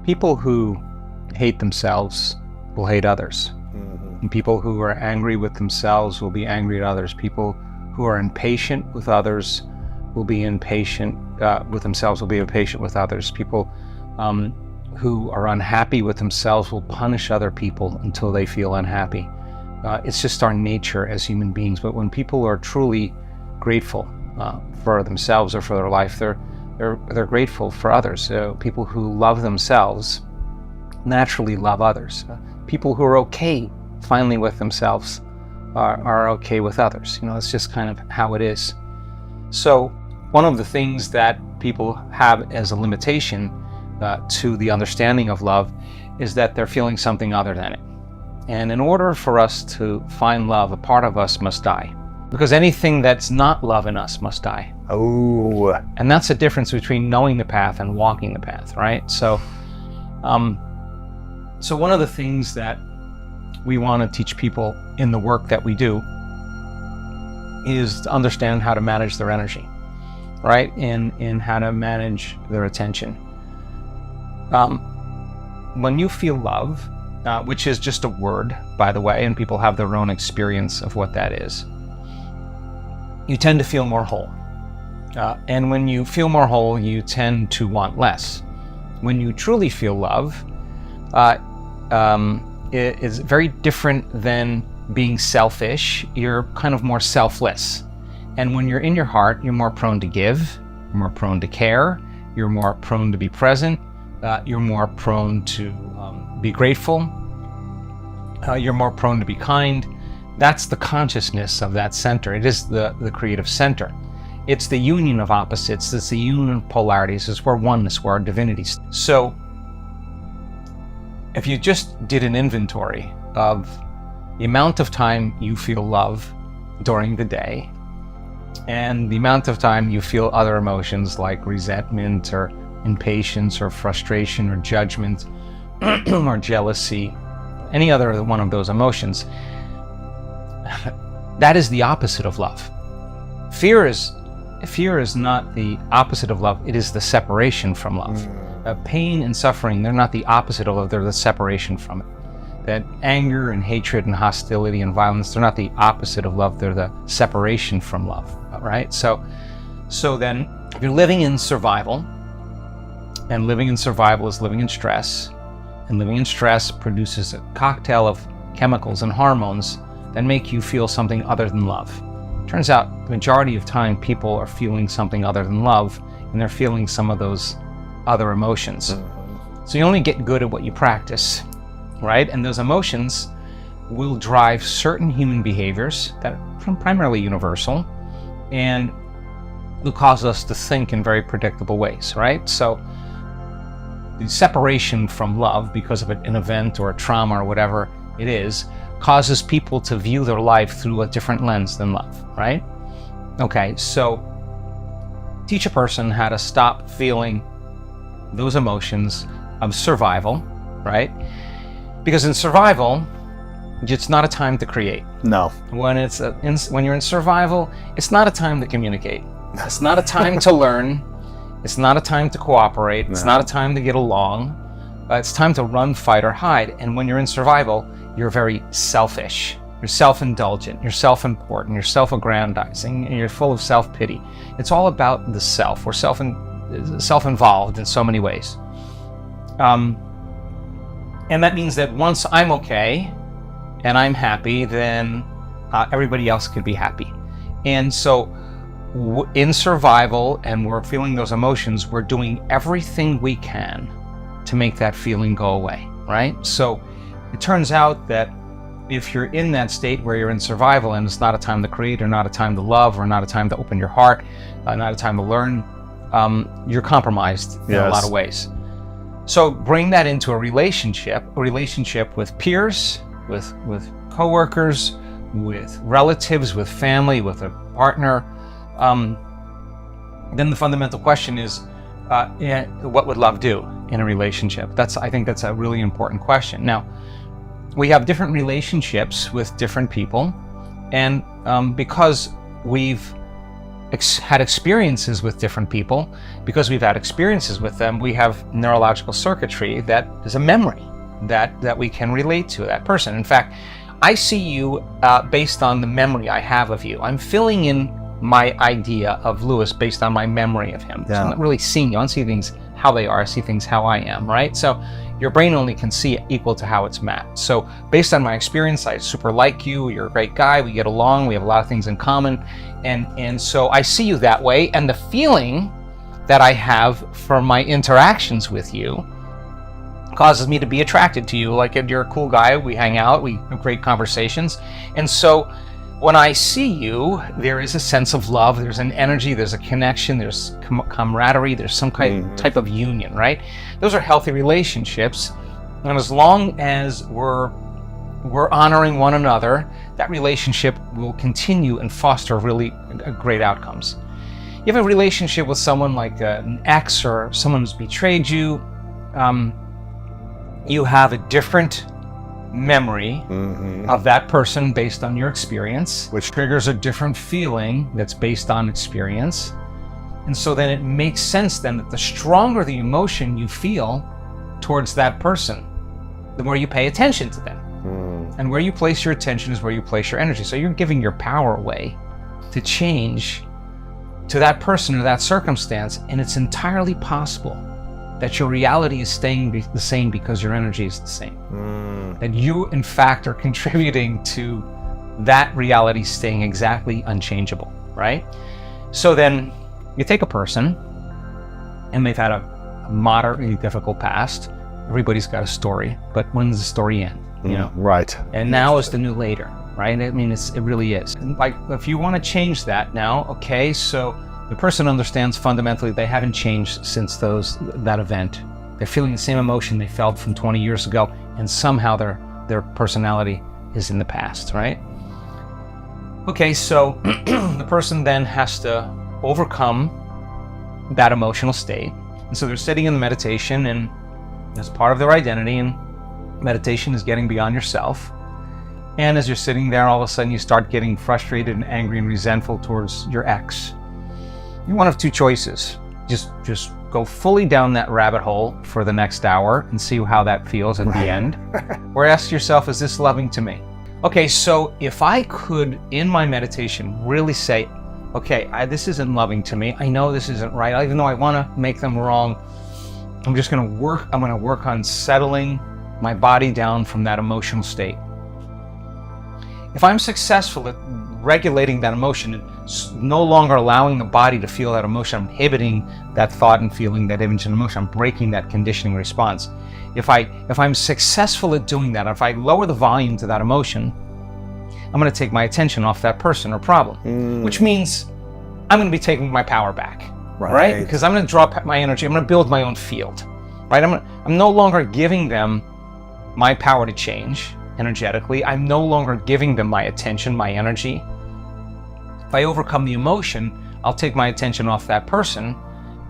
People who hate themselves will hate others. And people who are angry with themselves will be angry at others. People who are impatient with others will be impatient with themselves, will be impatient with others. People who are unhappy with themselves will punish other people until they feel unhappy. It's just our nature as human beings. But when people are truly grateful for themselves or for their life, they're grateful for others. People who love themselves naturally love others. People who are okay finally with themselves are okay with others. It's just kind of how it is. So one of the things that people have as a limitation to the understanding of love is that they're feeling something other than it. And in order for us to find love, a part of us must die. Because anything that's not love in us must die. Oh. And that's the difference between knowing the path and walking the path, right? So one of the things that we want to teach people in the work that we do is to understand how to manage their energy, right? And how to manage their attention. When you feel love, which is just a word, by the way, and people have their own experience of what that is, you tend to feel more whole. And when you feel more whole, you tend to want less. When you truly feel love, it is very different than being selfish. You're kind of more selfless. And when you're in your heart, you're more prone to give, you're more prone to care, you're more prone to be present, you're more prone to be grateful, you're more prone to be kind. That's the consciousness of that center. It is the creative center. It's the union of opposites. It's the union of polarities. It's where oneness, where our divinity. So if you just did an inventory of the amount of time you feel love during the day and the amount of time you feel other emotions like resentment or impatience or frustration or judgment or jealousy, any other one of those emotions, that is the opposite of love. Fear is not the opposite of love. It is the separation from love. Pain and suffering, they're not the opposite of love. They're the separation from it. That anger and hatred and hostility and violence, they're not the opposite of love. They're the separation from love, right? So then if you're living in survival, and living in survival is living in stress, and living in stress produces a cocktail of chemicals and hormones that make you feel something other than love. Turns out the majority of time people are feeling something other than love, and they're feeling some of those other emotions. So you only get good at what you practice, right? And those emotions will drive certain human behaviors that are primarily universal and will cause us to think in very predictable ways, right? So the separation from love because of an event or a trauma or whatever it is causes people to view their life through a different lens than love, right? Okay, so teach a person how to stop feeling those emotions of survival, right? Because in survival, it's not a time to create. No. When you're in survival, it's not a time to communicate. It's not a time to learn. It's not a time to cooperate. It's not a time to get along. It's time to run, fight, or hide. And when you're in survival, you're very selfish. You're self-indulgent. You're self-important. You're self-aggrandizing. And you're full of self-pity. It's all about the self. We're self-involved in so many ways. And that means that once I'm okay and I'm happy, then everybody else could be happy. And so in survival, and we're feeling those emotions, we're doing everything we can to make that feeling go away, right? So it turns out that if you're in that state where you're in survival and it's not a time to create or not a time to love or not a time to open your heart, not a time to learn, you're compromised in a lot of ways. So bring that into a relationship with peers, with coworkers, with relatives, with family, with a partner. Then the fundamental question is, what would love do in a relationship? I think that's a really important question. Now, we have different relationships with different people, and because we've had experiences with different people, because we've had experiences with them, we have neurological circuitry that is a memory that we can relate to that person. In fact, I see you based on the memory I have of you. I'm filling in my idea of Lewis based on my memory of him. So I'm not really seeing you. I don't see things how they are. I see things how I am, right? So your brain only can see equal to how it's mapped. So based on my experience, I super like you. You're a great guy. We get along. We have a lot of things in common. And so I see you that way. And the feeling that I have from my interactions with you causes me to be attracted to you. Like, you're a cool guy. We hang out. We have great conversations. And so when I see you, there is a sense of love. There's an energy. There's a connection. There's camaraderie. There's some type of union, right? Those are healthy relationships. And as long as we're honoring one another, that relationship will continue and foster really great outcomes. You have a relationship with someone like an ex or someone who's betrayed you, you have a different memory of that person based on your experience, which triggers a different feeling that's based on experience. And so then it makes sense then that the stronger the emotion you feel towards that person, the more you pay attention to them. And where you place your attention is where you place your energy. So you're giving your power away to change to that person or that circumstance, and it's entirely possible that your reality is staying the same because your energy is the same. That you, in fact, are contributing to that reality staying exactly unchangeable, right? So then you take a person, and they've had a moderately difficult past. Everybody's got a story, but when does the story end? You know? Right. And now is the new later, right? I mean, it really is. And like, if you want to change that now, okay, so the person understands fundamentally they haven't changed since that event. They're feeling the same emotion they felt from 20 years ago, and somehow their personality is in the past, right? Okay, so the person then has to overcome that emotional state. And so they're sitting in the meditation, and as part of their identity, and meditation is getting beyond yourself. And as you're sitting there, all of a sudden you start getting frustrated and angry and resentful towards your ex. You're one of two choices. Just go fully down that rabbit hole for the next hour and see how that feels at the end. Or ask yourself, is this loving to me? Okay, so if I could, in my meditation, really say, okay, this isn't loving to me. I know this isn't right. Even though I want to make them wrong, I'm going to work on settling my body down from that emotional state. If I'm successful at regulating that emotion and no longer allowing the body to feel that emotion, I'm inhibiting that thought and feeling, that image and emotion, I'm breaking that conditioning response. If I'm successful at doing that, if I lower the volume to that emotion, I'm going to take my attention off that person or problem, which means I'm going to be taking my power back, right? Because I'm going to drop my energy. I'm going to build my own field, right? I'm no longer giving them my power to change energetically. I'm no longer giving them my attention, my energy. If I overcome the emotion, I'll take my attention off that person,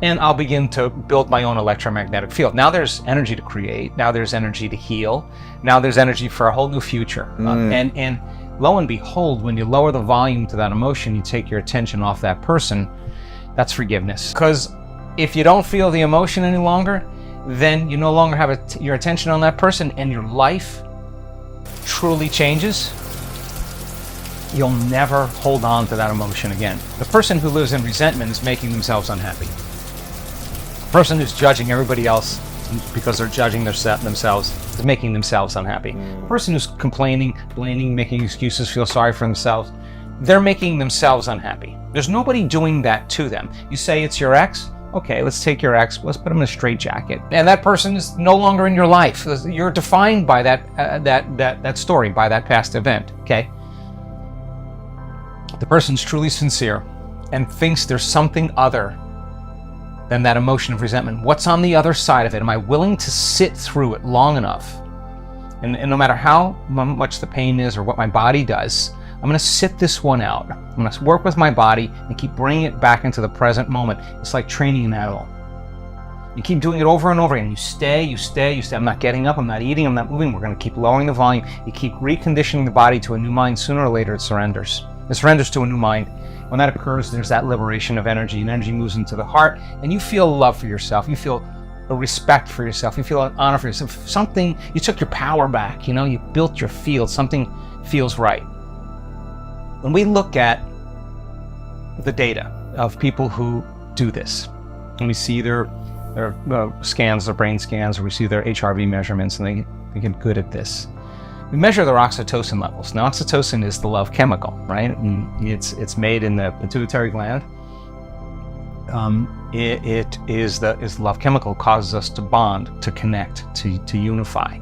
and I'll begin to build my own electromagnetic field. Now there's energy to create. Now there's energy to heal. Now there's energy for a whole new future. And lo and behold, when you lower the volume to that emotion, you take your attention off that person, that's forgiveness. Because if you don't feel the emotion any longer, then you no longer have your attention on that person, and your life truly changes. You'll never hold on to that emotion again. The person who lives in resentment is making themselves unhappy. The person who's judging everybody else because they're judging themselves is making themselves unhappy. The person who's complaining, blaming, making excuses, feel sorry for themselves, they're making themselves unhappy. There's nobody doing that to them. You say it's your ex? Okay, let's take your ex, let's put him in a straitjacket. And that person is no longer in your life. You're defined by that story, by that past event, okay? The person's truly sincere and thinks there's something other than that emotion of resentment. What's on the other side of it? Am I willing to sit through it long enough? And no matter how much the pain is or what my body does, I'm going to sit this one out. I'm going to work with my body and keep bringing it back into the present moment. It's like training an animal. You keep doing it over and over again. You stay. I'm not getting up. I'm not eating. I'm not moving. We're going to keep lowering the volume. You keep reconditioning the body to a new mind. Sooner or later, it surrenders. It surrenders to a new mind. When that occurs, there's that liberation of energy, and energy moves into the heart, and you feel love for yourself. You feel a respect for yourself. You feel an honor for yourself. Something, you took your power back, you built your field. Something feels right. When we look at the data of people who do this, and we see their scans, their brain scans, or we see their HRV measurements, and they get good at this. We measure their oxytocin levels. Now, oxytocin is the love chemical, right? And it's made in the pituitary gland. It is the love chemical, causes us to bond, to connect, to unify.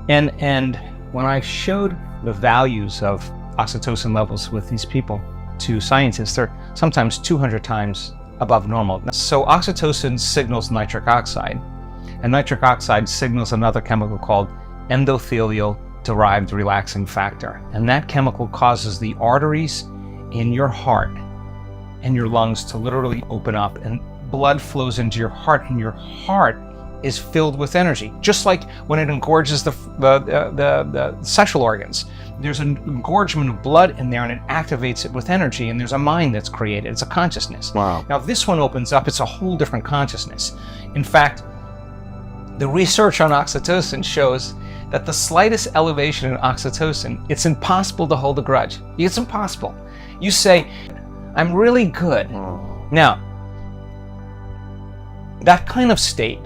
And when I showed the values of oxytocin levels with these people to scientists, they're sometimes 200 times above normal. So oxytocin signals nitric oxide, and nitric oxide signals another chemical called endothelial-derived relaxing factor. And that chemical causes the arteries in your heart and your lungs to literally open up, and blood flows into your heart, and your heart is filled with energy. Just like when it engorges the sexual organs. There's an engorgement of blood in there, and it activates it with energy, and there's a mind that's created. It's a consciousness. Wow. Now, if this one opens up, it's a whole different consciousness. In fact, the research on oxytocin shows that the slightest elevation in oxytocin, it's impossible to hold a grudge. It's impossible. You say, I'm really good. Now, that kind of state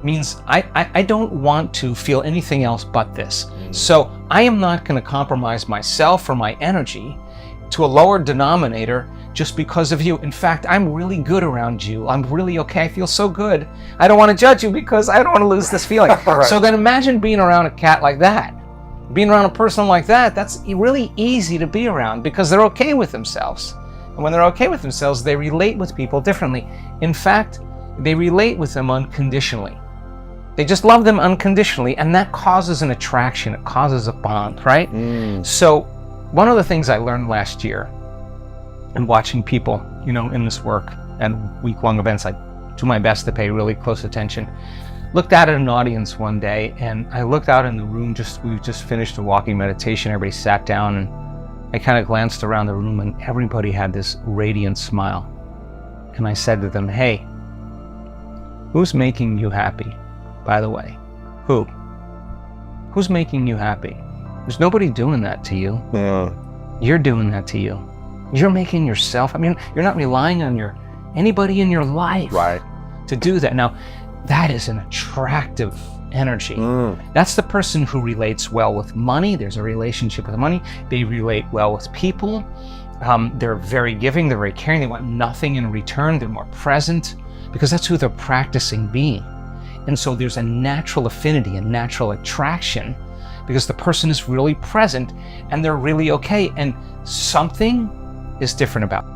means I don't want to feel anything else but this. So I am not going to compromise myself or my energy to a lower denominator just because of you. In fact, I'm really good around you. I'm really okay. I feel so good. I don't want to judge you because I don't want to lose this feeling. Right. So then imagine being around a cat like that. Being around a person like that, that's really easy to be around because they're okay with themselves. And when they're okay with themselves, they relate with people differently. In fact, they relate with them unconditionally. They just love them unconditionally, and that causes an attraction. It causes a bond, right? So one of the things I learned last year in watching people, in this work and week-long events, I do my best to pay really close attention. Looked out at an audience one day, and I looked out in the room, we just finished a walking meditation. Everybody sat down, and I kind of glanced around the room, and everybody had this radiant smile. And I said to them, hey, who's making you happy? By the way, who's making you happy? There's nobody doing that to you. You're doing that to you. You're making yourself, you're not relying on anybody in your life to do that. Now, that is an attractive energy. That's the person who relates well with money. There's a relationship with money. They relate well with people. They're very giving, they're very caring. They want nothing in return. They're more present because that's who they're practicing being. And so there's a natural affinity, a natural attraction, because the person is really present and they're really okay. And something is different about it.